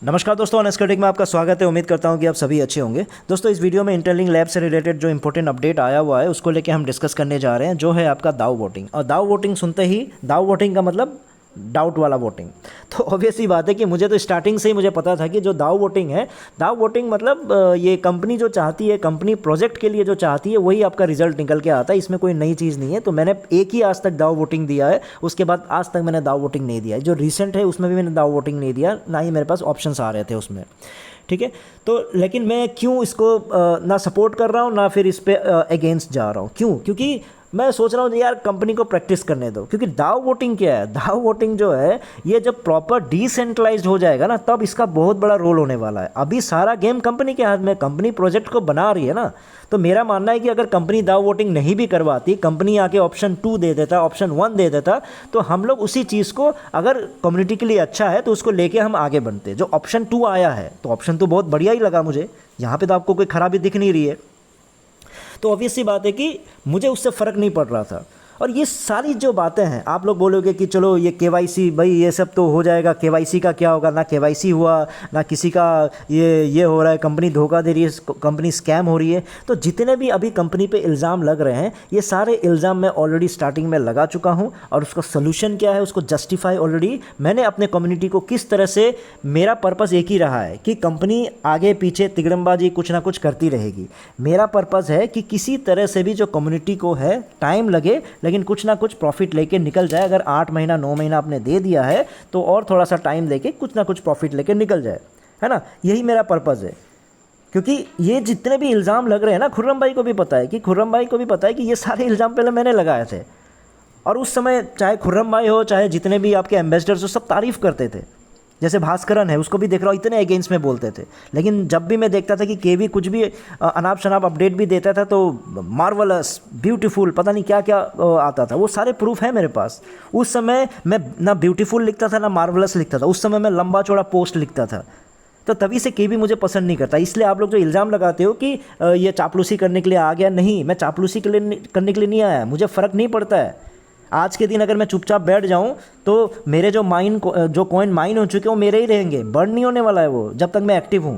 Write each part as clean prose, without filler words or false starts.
नमस्कार दोस्तों, अनस्कटिक में आपका स्वागत है। उम्मीद करता हूं कि आप सभी अच्छे होंगे। दोस्तों, इस वीडियो में इंटरलिंक लैब से रिलेटेड जो इंपॉर्टेंट अपडेट आया हुआ है उसको लेके हम डिस्कस करने जा रहे हैं, जो है आपका दाव वोटिंग। और दाव वोटिंग सुनते ही, दाव वोटिंग का मतलब डाउट वाला वोटिंग। तो ऑब्वियस ही बात है कि मुझे तो स्टार्टिंग से ही मुझे पता था कि जो दाव वोटिंग है, दाव वोटिंग मतलब ये कंपनी जो चाहती है, कंपनी प्रोजेक्ट के लिए जो चाहती है वही आपका रिजल्ट निकल के आता है। इसमें कोई नई चीज़ नहीं है। तो मैंने एक ही आज तक दाव वोटिंग दिया है, उसके बाद आज तक मैंने दाव वोटिंग नहीं दिया है। जो रिसेंट है उसमें भी मैंने दाव वोटिंग नहीं दिया, ना ही मेरे पास ऑप्शंस आ रहे थे उसमें। ठीक है। तो लेकिन मैं क्यों इसको ना सपोर्ट कर रहा हूँ ना फिर इस पे अगेंस्ट जा रहा हूँ, क्यों? क्योंकि मैं सोच रहा हूँ यार कंपनी को प्रैक्टिस करने दो। क्योंकि दाव वोटिंग क्या है, दाव वोटिंग जो है ये जब प्रॉपर डिसेंट्रलाइज्ड हो जाएगा ना, तब इसका बहुत बड़ा रोल होने वाला है। अभी सारा गेम कंपनी के हाथ में, कंपनी प्रोजेक्ट को बना रही है ना। तो मेरा मानना है कि अगर कंपनी दाव वोटिंग नहीं भी करवाती, कंपनी आके ऑप्शन 2 दे देता, ऑप्शन 1 दे देता, तो हम लोग उसी चीज़ को, अगर कम्युनिटी के लिए अच्छा है तो उसको लेके हम आगे बढ़ते। जो ऑप्शन 2 आया है, तो ऑप्शन तो बहुत बढ़िया ही लगा मुझे। यहाँ पे तो आपको कोई खराबी दिख नहीं रही है। तो ऑब्वियस सी बात है कि मुझे उससे फ़र्क नहीं पड़ रहा था। और ये सारी जो बातें हैं, आप लोग बोलोगे कि चलो ये केवाईसी, भाई ये सब तो हो जाएगा, केवाईसी का क्या होगा? ना केवाईसी हुआ, ना किसी का ये हो रहा है, कंपनी धोखा दे रही है, कंपनी स्कैम हो रही है। तो जितने भी अभी कंपनी पे इल्ज़ाम लग रहे हैं, ये सारे इल्ज़ाम मैं ऑलरेडी स्टार्टिंग में लगा चुका हूँ। और उसका सोल्यूशन क्या है, उसको जस्टिफाई ऑलरेडी मैंने अपने कम्युनिटी को किस तरह से, मेरा पर्पज़ एक ही रहा है कि कंपनी आगे पीछे तिगड़मबाजी कुछ ना कुछ करती रहेगी। मेरा पर्पज़ है कि किसी तरह से भी जो कम्युनिटी को है, टाइम लगे लेकिन कुछ ना कुछ प्रॉफिट लेके निकल जाए। अगर 8 महीना 9 महीना आपने दे दिया है तो और थोड़ा सा टाइम लेके कुछ ना कुछ प्रॉफिट लेके निकल जाए, है ना। यही मेरा पर्पज़ है। क्योंकि ये जितने भी इल्ज़ाम लग रहे हैं ना, खुर्रम भाई को भी पता है कि ये सारे इल्ज़ाम पहले मैंने लगाए थे। और उस समय चाहे खुर्रम भाई हो, चाहे जितने भी आपके एम्बेसडर्स हो, सब तारीफ़ करते थे। जैसे भास्करन है, उसको भी देख रहा हूँ, इतने अगेंस्ट में बोलते थे। लेकिन जब भी मैं देखता था कि केवी कुछ भी अनाप शनाप अपडेट भी देता था तो मार्वलस, ब्यूटीफुल, पता नहीं क्या क्या आता था। वो सारे प्रूफ है मेरे पास। उस समय मैं ना ब्यूटीफुल लिखता था ना मार्वलस लिखता था। उस समय मैं लंबा चौड़ा पोस्ट लिखता था। तो तभी से केवी मुझे पसंद नहीं करता। इसलिए आप लोग जो इल्ज़ाम लगाते हो कि ये चापलूसी करने के लिए आ गया, नहीं, मैं चापलूसी करने के लिए नहीं आया। मुझे फ़र्क नहीं पड़ता है। आज के दिन अगर मैं चुपचाप बैठ जाऊं तो मेरे जो जो कॉइन माइन हो चुके हैं वो मेरे ही रहेंगे, बर्न नहीं होने वाला है वो, जब तक मैं एक्टिव हूं।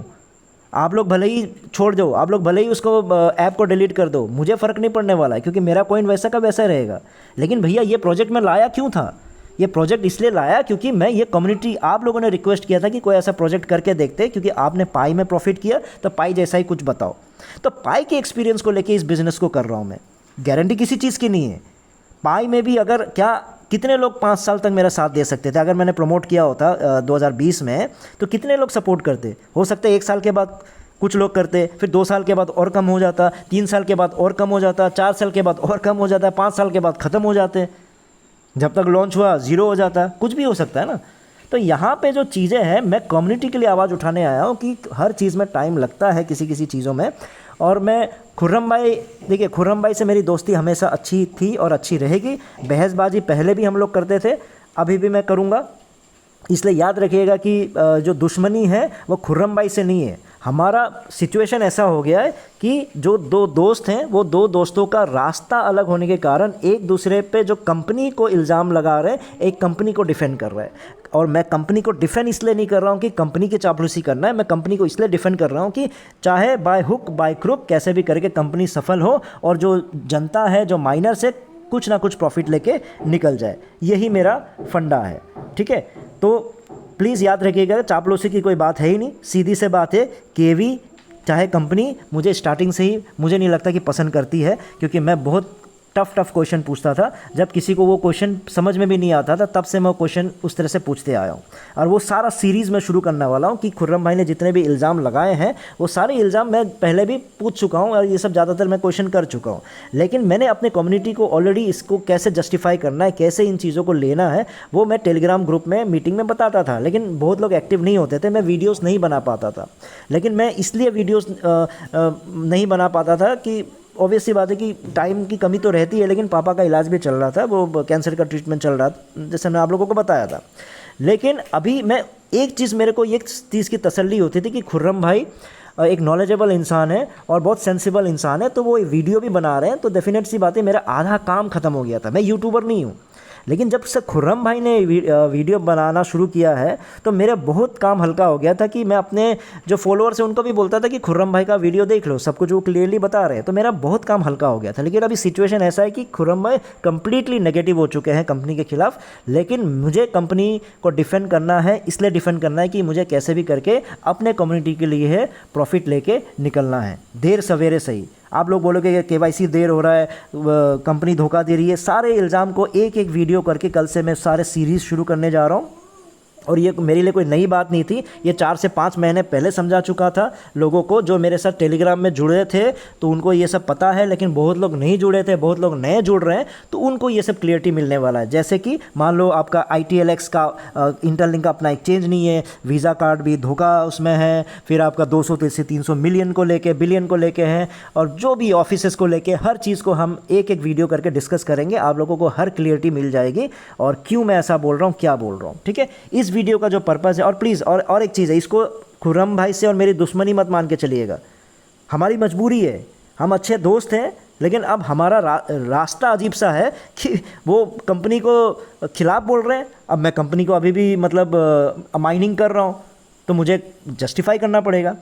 आप लोग भले ही छोड़ दो, आप लोग भले ही उसको ऐप को डिलीट कर दो, मुझे फ़र्क नहीं पड़ने वाला है, क्योंकि मेरा कॉइन वैसा का वैसा रहेगा। लेकिन भैया, ये प्रोजेक्ट मैं लाया क्यों था? ये प्रोजेक्ट इसलिए लाया क्योंकि मैं ये कम्युनिटी, आप लोगों ने रिक्वेस्ट किया था कि कोई ऐसा प्रोजेक्ट करके देखते, क्योंकि आपने पाई में प्रॉफिट किया, तो पाई जैसा ही कुछ बताओ। तो पाई के एक्सपीरियंस को लेके इस बिज़नेस को कर रहा हूँ मैं। गारंटी किसी चीज़ की नहीं है। पाई में भी अगर क्या, कितने लोग 5 साल तक मेरा साथ दे सकते थे? अगर मैंने प्रमोट किया होता 2020 में, तो कितने लोग सपोर्ट करते? हो सकता है 1 साल के बाद कुछ लोग करते, फिर 2 साल के बाद और कम हो जाता, 3 साल के बाद और कम हो जाता, 4 साल के बाद और कम हो जाता, 5 साल के बाद ख़त्म हो जाते, जब तक लॉन्च हुआ 0 हो जाता। कुछ भी हो सकता है ना। तो यहाँ पे जो चीज़ें हैं, मैं कम्युनिटी के लिए आवाज़ उठाने आया हूँ कि हर चीज़ में टाइम लगता है, किसी किसी चीज़ों में। और मैं खुर्रम भाई, देखिए, खुर्रम भाई से मेरी दोस्ती हमेशा अच्छी थी और अच्छी रहेगी। बहसबाजी पहले भी हम लोग करते थे, अभी भी मैं करूँगा। इसलिए याद रखिएगा कि जो दुश्मनी है वो खुर्रम भाई से नहीं है। हमारा सिचुएशन ऐसा हो गया है कि जो 2 दोस्त हैं, वो 2 दोस्तों का रास्ता अलग होने के कारण एक दूसरे पे जो कंपनी को इल्ज़ाम लगा रहे हैं, एक कंपनी को डिफेंड कर रहा है। और मैं कंपनी को डिफेंड इसलिए नहीं कर रहा हूँ कि कंपनी की चापलूसी करना है, मैं कंपनी को इसलिए डिफेंड कर रहा हूँ कि चाहे बाय हुक बाय क्रुक कैसे भी करके कंपनी सफल हो, और जो जनता है, जो माइनर्स है, कुछ ना कुछ प्रॉफिट लेके निकल जाए। यही मेरा फंडा है। ठीक है। तो प्लीज़ याद रखिएगा, चापलूसी की कोई बात है ही नहीं, सीधी से बात है। केवी चाहे कंपनी मुझे स्टार्टिंग से ही, मुझे नहीं लगता कि पसंद करती है, क्योंकि मैं बहुत टफ क्वेश्चन पूछता था। जब किसी को वो क्वेश्चन समझ में भी नहीं आता था, तब से मैं क्वेश्चन उस तरह से पूछते आया हूँ। और वो सारा सीरीज़ मैं शुरू करने वाला हूँ कि खुर्रम भाई ने जितने भी इल्ज़ाम लगाए हैं, वो सारे इल्ज़ाम मैं पहले भी पूछ चुका हूँ, और ये सब ज़्यादातर मैं क्वेश्चन कर चुका हूँ। लेकिन मैंने अपने कम्युनिटी को ऑलरेडी इसको कैसे जस्टिफाई करना है, कैसे इन चीज़ों को लेना है, वो मैं टेलीग्राम ग्रुप में मीटिंग में बताता था। लेकिन बहुत लोग एक्टिव नहीं होते थे, मैं वीडियोज़ नहीं बना पाता था। लेकिन मैं इसलिए वीडियोज़ नहीं बना पाता था कि ऑब्वियस सी बात है कि टाइम की कमी तो रहती है। लेकिन पापा का इलाज भी चल रहा था, वो कैंसर का ट्रीटमेंट चल रहा था, जैसे मैं आप लोगों को बताया था। लेकिन अभी मैं एक चीज़, मेरे को एक चीज़ की तसल्ली होती थी कि खुर्रम भाई एक नॉलेजेबल इंसान है और बहुत सेंसिबल इंसान है, तो वो वीडियो भी बना रहे हैं, तो डेफिनेट सी बात है, मेरा आधा काम ख़त्म हो गया था। मैं यूट्यूबर नहीं हूँ, लेकिन जब से खुर्रम भाई ने वीडियो बनाना शुरू किया है तो मेरा बहुत काम हल्का हो गया था कि मैं अपने जो फॉलोअर्स हैं उनको भी बोलता था कि खुर्रम भाई का वीडियो देख लो, सब कुछ वो क्लियरली बता रहे हैं, तो मेरा बहुत काम हल्का हो गया था। लेकिन अभी सिचुएशन ऐसा है कि खुर्रम भाई कंप्लीटली नेगेटिव हो चुके हैं कंपनी के खिलाफ, लेकिन मुझे कंपनी को डिफेंड करना है, इसलिए डिफेंड करना है कि मुझे कैसे भी करके अपने कम्युनिटी के लिए है प्रॉफिट लेके निकलना है, देर सवेरे सही। आप लोग बोलोगे कि KYC देर हो रहा है, कंपनी धोखा दे रही है, सारे इल्ज़ाम को एक एक वीडियो करके कल से मैं सारे सीरीज़ शुरू करने जा रहा हूँ। और ये मेरे लिए कोई नई बात नहीं थी, ये 4 से 5 महीने पहले समझा चुका था लोगों को जो मेरे साथ टेलीग्राम में जुड़े थे, तो उनको ये सब पता है। लेकिन बहुत लोग नहीं जुड़े थे, बहुत लोग नए जुड़ रहे हैं, तो उनको ये सब क्लियरिटी मिलने वाला है। जैसे कि मान लो आपका ITLX का इंटरलिंक का अपना एक्सचेंज नहीं है, वीज़ा कार्ड भी धोखा उसमें है, फिर आपका 200 से 300 मिलियन को लेके, बिलियन को लेके है, और जो भी ऑफिसेस को लेके हर चीज़ को हम एक एक वीडियो करके डिस्कस करेंगे। आप लोगों को हर क्लियरिटी मिल जाएगी और क्यों मैं ऐसा बोल रहा हूँ, क्या बोल रहा हूँ, ठीक है। इस वीडियो का जो पर्पस है, और प्लीज़ और एक चीज़ है, इसको खुर्रम भाई से और मेरी दुश्मनी मत मान के चलिएगा, हमारी मजबूरी है, हम अच्छे दोस्त हैं, लेकिन अब हमारा रास्ता अजीब सा है कि वो कंपनी को खिलाफ बोल रहे हैं। अब मैं कंपनी को अभी भी मतलब माइनिंग कर रहा हूँ, तो मुझे जस्टिफाई करना पड़ेगा।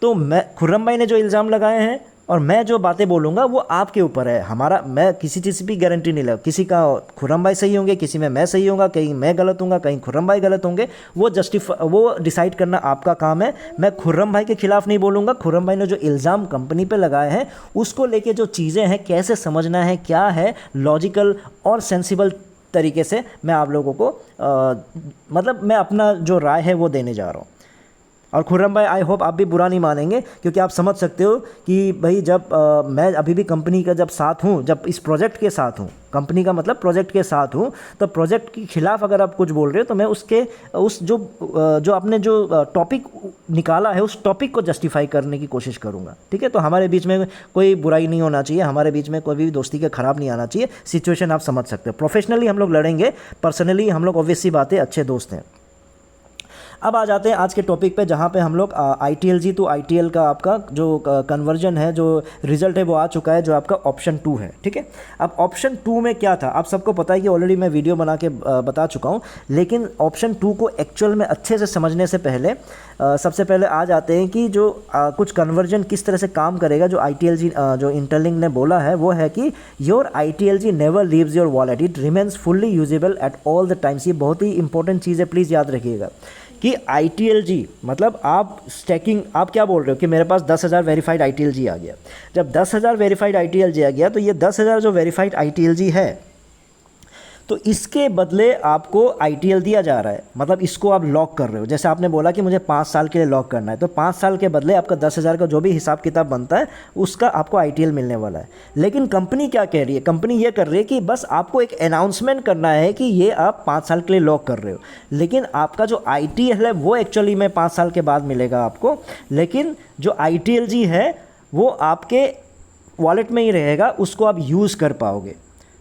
तो मैं खुर्रम भाई ने जो इल्ज़ाम लगाए हैं और मैं जो बातें बोलूँगा वो आपके ऊपर है। हमारा, मैं किसी चीज़ की गारंटी नहीं लगा, किसी का खुर्रम भाई सही होंगे, किसी में मैं सही होगा, कहीं मैं गलत होऊंगा, कहीं खुर्रम भाई गलत होंगे, वो डिसाइड करना आपका काम है। मैं खुर्रम भाई के खिलाफ नहीं बोलूँगा। खुर्रम भाई ने जो इल्ज़ाम कंपनी पे लगाए हैं उसको लेके जो चीज़ें हैं, कैसे समझना है, क्या है लॉजिकल और सेंसिबल तरीके से मैं आप लोगों को मतलब मैं अपना जो राय है वो देने जा रहा हूँ। और खुर्रम भाई, आई होप आप भी बुरा नहीं मानेंगे, क्योंकि आप समझ सकते हो कि भाई जब मैं अभी भी कंपनी का जब साथ हूँ, जब इस प्रोजेक्ट के साथ हूँ, कंपनी का मतलब प्रोजेक्ट के साथ हूँ, तो प्रोजेक्ट के खिलाफ अगर आप कुछ बोल रहे हो तो मैं उस जो आपने जो टॉपिक निकाला है उस टॉपिक को जस्टिफाई करने की कोशिश करूँगा, ठीक है। तो हमारे बीच में कोई बुराई नहीं होना चाहिए, हमारे बीच में कोई भी दोस्ती का खराब नहीं आना चाहिए। सिचुएशन आप समझ सकते हो, प्रोफेशनली हम लोग लड़ेंगे, पर्सनली हम लोग ऑब्वियस सी बातें अच्छे दोस्त हैं। अब आ जाते हैं आज के टॉपिक पे, जहाँ पे हम लोग ITLG टू ITL का आपका जो कन्वर्जन है, जो रिज़ल्ट है वो आ चुका है, जो आपका ऑप्शन 2 है, ठीक है। अब ऑप्शन 2 में क्या था, आप सबको पता है कि ऑलरेडी मैं वीडियो बना के बता चुका हूँ। लेकिन ऑप्शन 2 को एक्चुअल में अच्छे से समझने से पहले सबसे पहले आ जाते हैं कि जो कुछ कन्वर्जन किस तरह से काम करेगा। जो ITLG जो इंटरलिंक ने बोला है वो है कि your ITLG never leaves your wallet, it remains fully usable at all the times. ये बहुत ही इंपॉर्टेंट चीज़ है, प्लीज़ याद रखिएगा कि ITLG मतलब आप स्टैकिंग, आप क्या बोल रहे हो कि मेरे पास 10,000 वेरीफाइड ITLG आ गया। जब 10,000 वेरीफाइड ITLG आ गया तो ये 10,000 जो वेरीफाइड ITLG है, तो इसके बदले आपको ITL दिया जा रहा है, मतलब इसको आप लॉक कर रहे हो। जैसे आपने बोला कि मुझे 5 साल के लिए लॉक करना है, तो 5 साल के बदले आपका 10,000 का जो भी हिसाब किताब बनता है उसका आपको ITL मिलने वाला है। लेकिन कंपनी क्या कह रही है, कंपनी ये कर रही है कि बस आपको एक अनाउंसमेंट करना है कि ये आप 5 साल के लिए लॉक कर रहे हो, लेकिन आपका जो ITL है वो एक्चुअली में 5 साल के बाद मिलेगा आपको। लेकिन जो ITLG है वो आपके वॉलेट में ही रहेगा, उसको आप यूज़ कर पाओगे।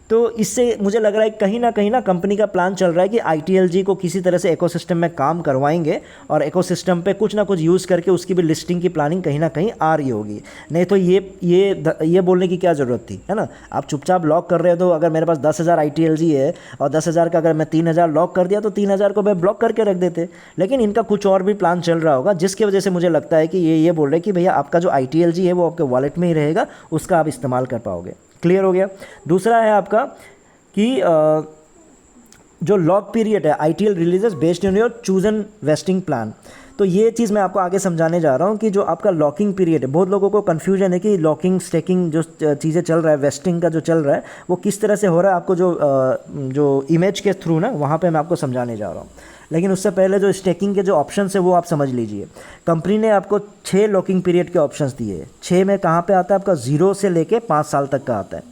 तो इससे मुझे लग रहा है कहीं ना कंपनी का प्लान चल रहा है कि ITLG को किसी तरह से इकोसिस्टम में काम करवाएंगे और इकोसिस्टम पे कुछ ना कुछ यूज़ करके उसकी भी लिस्टिंग की प्लानिंग कहीं ना कहीं आ रही होगी। नहीं तो ये बोलने की क्या ज़रूरत थी, है ना। आप चुपचाप लॉक कर रहे हो, तो अगर मेरे पास 10,000 ITLG है और 10,000 का अगर मैं 3,000 लॉक कर दिया तो 3,000 को मैं ब्लॉक करके रख देते। लेकिन इनका कुछ और भी प्लान चल रहा होगा, जिसकी वजह से मुझे लगता है कि ये बोल रहे हैं कि भैया आपका जो ITLG है वो आपके वॉलेट में ही रहेगा, उसका आप इस्तेमाल कर पाओगे। क्लियर हो गया। दूसरा है आपका कि जो लॉक पीरियड है, ITL releases based on your chosen wasting plan. तो ये चीज़ मैं आपको आगे समझाने जा रहा हूँ कि जो आपका लॉकिंग पीरियड है, बहुत लोगों को कन्फ्यूजन है कि लॉकिंग स्टेकिंग जो चीज़ें चल रहा है, वेस्टिंग का जो चल रहा है वो किस तरह से हो रहा है। आपको जो इमेज के थ्रू ना, वहाँ पे मैं आपको समझाने जा रहा हूँ। लेकिन उससे पहले जो स्टेकिंग के जो ऑप्शंस है वो आप समझ लीजिए। कंपनी ने आपको 6 लॉकिंग पीरियड के ऑप्शंस दिए हैं। 6 में कहाँ पे आता है आपका 0 से लेके 5 साल तक का आता है।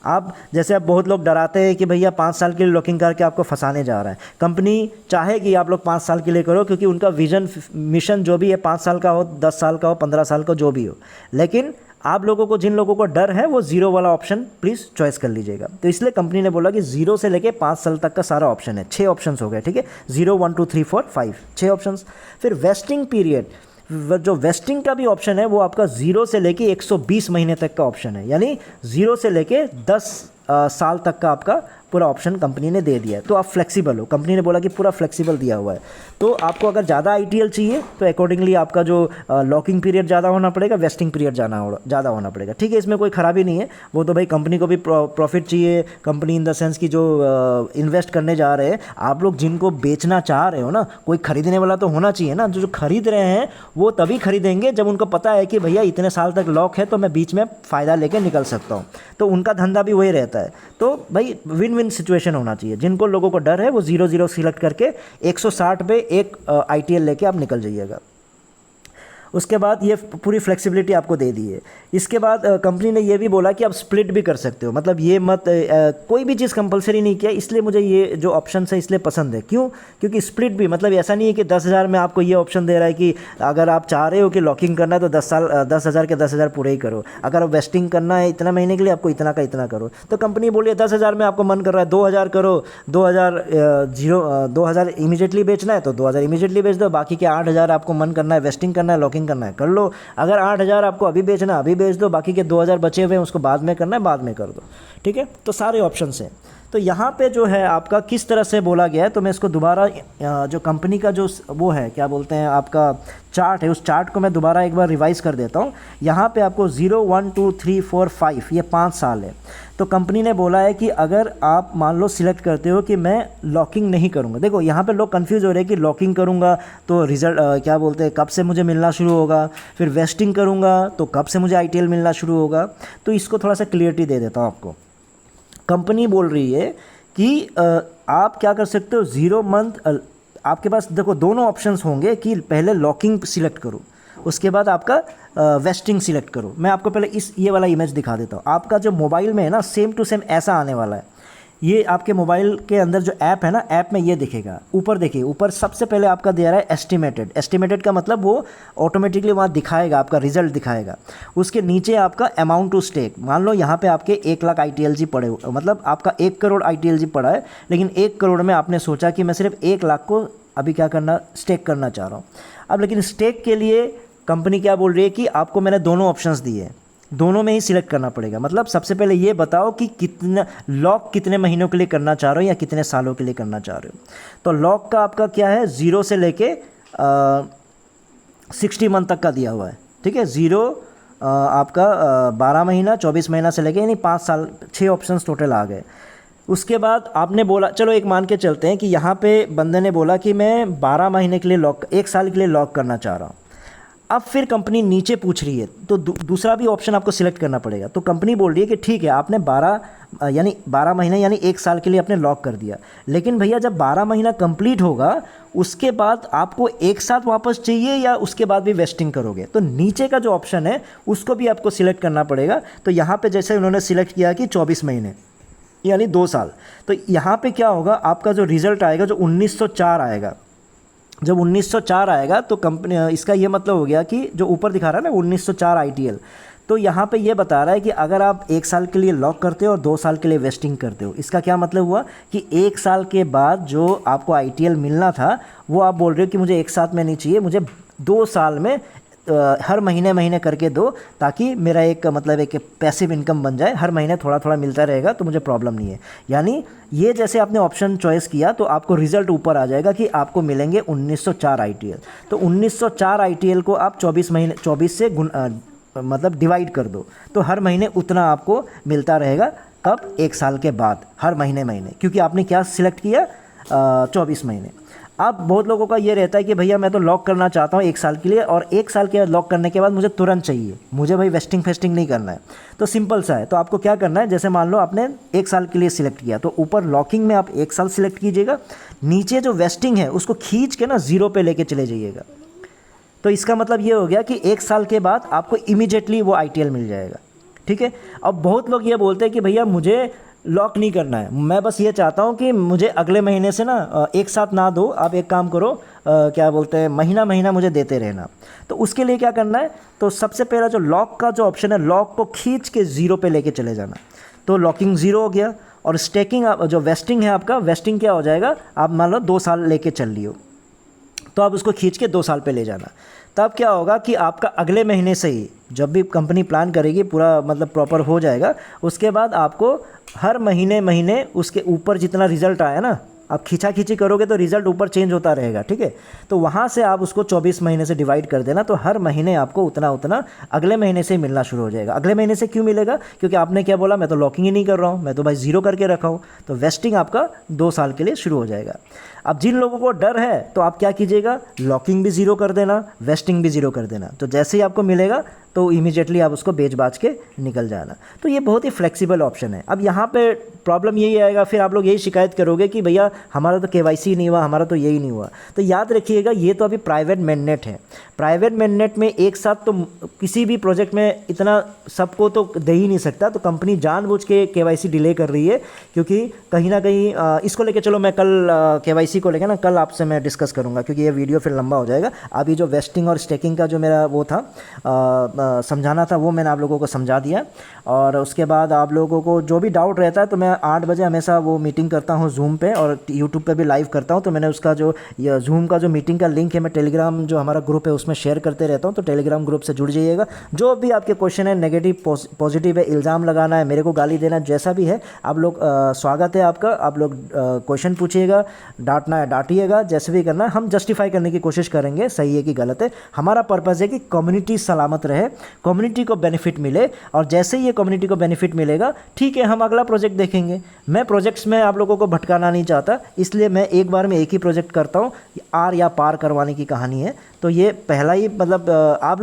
आप जैसे, अब बहुत लोग डराते हैं कि भैया 5 साल के लिए लॉकिंग करके आपको फंसाने जा रहा है। कंपनी चाहेगी आप लोग 5 साल के लिए करो, क्योंकि उनका विजन मिशन जो भी है 5 साल का हो, 10 साल का हो, 15 साल का जो भी हो। लेकिन आप लोगों को, जिन लोगों को डर है, वो 0 वाला ऑप्शन प्लीज़ चॉइस कर लीजिएगा। तो इसलिए कंपनी ने बोला कि 0 से लेके 5 साल तक का सारा ऑप्शन है। 6 ऑप्शंस हो गए, ठीक है। 0, 1, 2, 3, 4, 5, 6 ऑप्शंस। फिर वेस्टिंग पीरियड, जो वेस्टिंग का भी ऑप्शन है वो आपका 0 से लेके 120 महीने तक का ऑप्शन है, यानी 0 से लेके 10 साल तक का आपका पूरा ऑप्शन कंपनी ने दे दिया है, तो आप फ्लेक्सिबल हो। कंपनी ने बोला कि पूरा फ्लेक्सिबल दिया हुआ है। तो आपको अगर ज़्यादा ITL चाहिए तो अकॉर्डिंगली आपका जो लॉकिंग पीरियड ज़्यादा होना पड़ेगा, वेस्टिंग पीरियड ज़्यादा होना पड़ेगा। ठीक है, इसमें कोई ख़राबी नहीं है। वो तो भाई कंपनी को भी प्रॉफिट चाहिए। कंपनी इन द सेंस की जो इन्वेस्ट करने जा रहे हैं, आप लोग जिनको बेचना चाह रहे हो ना, कोई खरीदने वाला तो होना चाहिए ना। जो खरीद रहे हैं वो तभी खरीदेंगे जब उनको पता है कि भैया इतने साल तक लॉक है तो मैं बीच में फ़ायदा लेके निकल सकता हूँ। तो उनका धंधा भी वही रहता है। तो भाई विन विन सिचुएशन होना चाहिए। जिनको लोगों को डर है वो 0-0 सिलेक्ट करके 160 पे एक ITL लेके आप निकल जाइएगा। उसके बाद ये पूरी फ्लेक्सिबिलिटी आपको दे दी है। इसके बाद कंपनी ने ये भी बोला कि आप स्प्लिट भी कर सकते हो, मतलब ये मत कोई भी चीज़ कंपलसरी नहीं किया। इसलिए मुझे ये जो ऑप्शन है इसलिए पसंद है। क्यों? क्योंकि स्प्लिट भी मतलब ऐसा नहीं है कि 10,000 में आपको ये ऑप्शन दे रहा है कि अगर आप चाह रहे हो कि लॉकिंग करना है तो 10,000 के 10,000 पूरे ही करो। अगर आप वेस्टिंग करना है इतना महीने के लिए, आपको इतना का इतना करो। तो कंपनी बोली है 10,000 में आपको मन कर रहा है 2,000 करो, 2,000 इमीडिएटली बेचना है तो 2,000 इमीडिएटली बेच दो। बाकी के 8,000 आपको मन करना है वेस्टिंग करना है, लॉकिंग करना है, कर लो। अगर 8,000 आपको अभी बेचना है अभी बेच दो, बाकी के 2,000 बचे हुए हैं उसको बाद में करना है बाद में कर दो। ठीक है, तो सारे ऑप्शंस हैं। तो यहाँ पे जो है आपका किस तरह से बोला गया है, तो मैं इसको दोबारा जो कंपनी का जो वो है क्या बोलते हैं आपका चार्ट है, उस चार्ट को मैं दोबारा एक बार रिवाइज़ कर देता हूँ। यहाँ पे आपको 0, 1, 2, 3, 4, 5 ये 5 साल है। तो कंपनी ने बोला है कि अगर आप मान लो सिलेक्ट करते हो कि मैं लॉकिंग नहीं करूँगा। देखो यहाँ पे लोग कंफ्यूज हो रहे हैं कि लॉकिंग करूँगा तो रिजल्ट क्या बोलते हैं कब से मुझे मिलना शुरू होगा, फिर वेस्टिंग करूँगा तो कब से मुझे ITL मिलना शुरू होगा। तो इसको थोड़ा सा क्लियरिटी दे देता हूँ आपको। कंपनी बोल रही है कि आप क्या कर सकते हो 0 मंथ, आपके पास देखो दोनों ऑप्शंस होंगे कि पहले लॉकिंग सिलेक्ट करो, उसके बाद आपका वेस्टिंग सिलेक्ट करो। मैं आपको पहले ये वाला इमेज दिखा देता हूँ। आपका जो मोबाइल में है ना सेम टू सेम ऐसा आने वाला है। ये आपके मोबाइल के अंदर जो ऐप है ना, ऐप में ये दिखेगा। ऊपर देखिए, ऊपर सबसे पहले आपका दे रहा है एस्टिमेटेड का मतलब वो ऑटोमेटिकली वहाँ दिखाएगा, आपका रिजल्ट दिखाएगा। उसके नीचे आपका अमाउंट टू स्टेक, मान लो यहाँ पे आपके 1 लाख ITLG पड़े, मतलब आपका 1 करोड़ ITLG पड़ा है, लेकिन 1 करोड़ में आपने सोचा कि मैं सिर्फ 1 लाख को अभी क्या करना, स्टेक करना चाह रहा हूँ। अब लेकिन स्टेक के लिए कंपनी क्या बोल रही है कि आपको मैंने दोनों ऑप्शंस दिए, दोनों में ही सिलेक्ट करना पड़ेगा। मतलब सबसे पहले ये बताओ कि कितना लॉक कितने महीनों के लिए करना चाह रहे हो या कितने सालों के लिए करना चाह रहे हो। तो लॉक का आपका क्या है 0 से लेके 60 मंथ तक का दिया हुआ है। ठीक है, 0 आपका 12 महीना, 24 महीना से लेके यानी 5 साल, 6 ऑप्शंस टोटल आ गए। उसके बाद आपने बोला, चलो एक मान के चलते हैं कि यहाँ पे बंदे ने बोला कि मैं 12 महीने के लिए लॉक, 1 साल के लिए लॉक करना चाह रहा हूँ। अब फिर कंपनी नीचे पूछ रही है तो दूसरा भी ऑप्शन आपको सिलेक्ट करना पड़ेगा। तो कंपनी बोल रही है कि ठीक है आपने 12 महीने यानी 1 साल के लिए आपने लॉक कर दिया, लेकिन भैया जब 12 महीना कंप्लीट होगा उसके बाद आपको एक साथ वापस चाहिए या उसके बाद भी वेस्टिंग करोगे। तो नीचे का जो ऑप्शन है उसको भी आपको सिलेक्ट करना पड़ेगा। तो यहाँ पे जैसे उन्होंने सिलेक्ट किया कि 24 महीने यानी 2 साल, तो यहाँ पे क्या होगा, आपका जो रिज़ल्ट आएगा जो 1904 आएगा। जब 1904 आएगा तो कंपनी, इसका ये मतलब हो गया कि जो ऊपर दिखा रहा है ना 1904 ITL, तो यहाँ पे ये बता रहा है कि अगर आप 1 साल के लिए लॉक करते हो और 2 साल के लिए वेस्टिंग करते हो, इसका क्या मतलब हुआ कि 1 साल के बाद जो आपको ITL मिलना था वो आप बोल रहे हो कि मुझे 1 साथ में नहीं चाहिए, मुझे 2 साल में हर महीने करके दो, ताकि मेरा एक मतलब एक पैसिव इनकम बन जाए, हर महीने थोड़ा थोड़ा मिलता रहेगा तो मुझे प्रॉब्लम नहीं है। यानी ये जैसे आपने ऑप्शन चॉइस किया तो आपको रिजल्ट ऊपर आ जाएगा कि आपको मिलेंगे 1904 ITL। तो 1904 ITL को आप 24 से मतलब डिवाइड कर दो, तो हर महीने उतना आपको मिलता रहेगा। कब? 1 साल के बाद, हर महीने, क्योंकि आपने क्या सिलेक्ट किया 24 महीने। अब बहुत लोगों का ये रहता है कि भैया मैं तो लॉक करना चाहता हूँ 1 साल के लिए, और 1 साल के लॉक करने के बाद मुझे तुरंत चाहिए, मुझे भाई वेस्टिंग फेस्टिंग नहीं करना है। तो सिंपल सा है, तो आपको क्या करना है, जैसे मान लो आपने 1 साल के लिए सिलेक्ट किया तो ऊपर लॉकिंग में आप 1 साल सिलेक्ट कीजिएगा, नीचे जो वेस्टिंग है उसको खींच के ना 0 पे लेके चले जाइएगा। तो इसका मतलब ये हो गया कि 1 साल के बाद आपको इमीडिएटली वो ITL मिल जाएगा। ठीक है। अब बहुत लोग ये बोलते हैं कि भैया मुझे लॉक नहीं करना है, मैं बस ये चाहता हूँ कि मुझे अगले महीने से ना एक साथ ना दो, आप एक काम करो क्या बोलते हैं महीना मुझे देते रहना। तो उसके लिए क्या करना है, तो सबसे पहला जो लॉक का जो ऑप्शन है, लॉक को खींच के 0 पे लेके चले जाना। तो लॉकिंग 0 हो गया, और स्टेकिंग जो वेस्टिंग है आपका, वेस्टिंग क्या हो जाएगा, आप मान लो 2 साल लेके चल लियो, तो आप उसको खींच के 2 साल पे ले जाना। तब क्या होगा कि आपका अगले महीने से ही जब भी कंपनी प्लान करेगी पूरा मतलब प्रॉपर हो जाएगा, उसके बाद आपको हर महीने महीने उसके ऊपर जितना रिज़ल्ट आया ना, आप खींचा-खींची करोगे तो रिज़ल्ट ऊपर चेंज होता रहेगा, ठीक है। तो वहाँ से आप उसको 24 महीने से डिवाइड कर देना, तो हर महीने आपको उतना उतना अगले महीने से ही मिलना शुरू हो जाएगा। अगले महीने से क्यों मिलेगा? क्योंकि आपने क्या बोला, मैं तो लॉकिंग ही नहीं कर रहा हूँ, मैं तो भाई ज़ीरो करके रखा हूँ। तो वेस्टिंग आपका 2 साल के लिए शुरू हो जाएगा। अब जिन लोगों को डर है तो आप क्या कीजिएगा, लॉकिंग भी ज़ीरो कर देना, वेस्टिंग भी ज़ीरो कर देना। तो जैसे ही आपको मिलेगा तो इमीडिएटली आप उसको बेच बाच के निकल जाना। तो ये बहुत ही फ्लेक्सिबल ऑप्शन है। अब यहाँ पे प्रॉब्लम यही आएगा, फिर आप लोग यही शिकायत करोगे कि भैया हमारा तो केवाईसी नहीं हुआ, हमारा तो यही नहीं हुआ। तो याद रखिएगा, ये तो अभी प्राइवेट मैंडेट है। प्राइवेट मैंडेट में एक साथ तो किसी भी प्रोजेक्ट में इतना सबको तो दे ही नहीं सकता। तो कंपनी जानबूझ के केवाईसी डिले कर रही है, क्योंकि कहीं ना कहीं इसको लेके चलो मैं कल केवाईसी को लेके ना कल आपसे मैं डिस्कस करूँगा, क्योंकि ये वीडियो फिर लंबा हो जाएगा। अभी जो वेस्टिंग और स्टेकिंग का जो मेरा वो था समझाना था, वो मैंने आप लोगों को समझा दिया। और उसके बाद आप लोगों को जो भी डाउट रहता है तो मैं 8 बजे हमेशा वो मीटिंग करता हूँ जूम पे, और यूट्यूब पे भी लाइव करता हूँ। तो मैंने उसका जो जूम का जो मीटिंग का लिंक है मैं टेलीग्राम जो हमारा ग्रुप है उसमें शेयर करते रहता हूँ। तो टेलीग्राम ग्रुप से जुड़ जाइएगा। जो भी आपके क्वेश्चन है, नेगेटिव पॉजिटिव है, इल्ज़ाम लगाना है, मेरे को गाली देना, जैसा भी है, आप लोग स्वागत है आपका। आप लोग क्वेश्चन पूछिएगा, डांटना है डांटिएगा, जैसे भी करना है। हम जस्टिफाई करने की कोशिश करेंगे, सही है कि गलत है। हमारा पर्पज़ है कि कम्युनिटी सलामत रहे, कम्युनिटी को बेनिफिट मिले, और जैसे ही ये कम्युनिटी को बेनिफिट मिलेगा, ठीक है, हम अगला प्रोजेक्ट देखेंगे। मैं प्रोजेक्ट्स में आप लोगों को भटकाना नहीं चाहता, इसलिए मैं एक बार में एक ही प्रोजेक्ट करता हूँ। आर या पार करवाने की कहानी है। तो ये पहला ही मतलब आप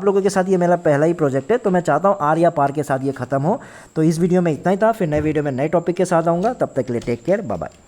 लोगों के साथ ये मेरा पहला ही प्रोजेक्ट है। तो मैं चाहता हूँ आर या पार के साथ ये ख़त्म हो। तो इस वीडियो में इतना ही था, फिर नए वीडियो में नए टॉपिक के साथ आऊँगा। तब तक के लिए टेक केयर, बाय बाय।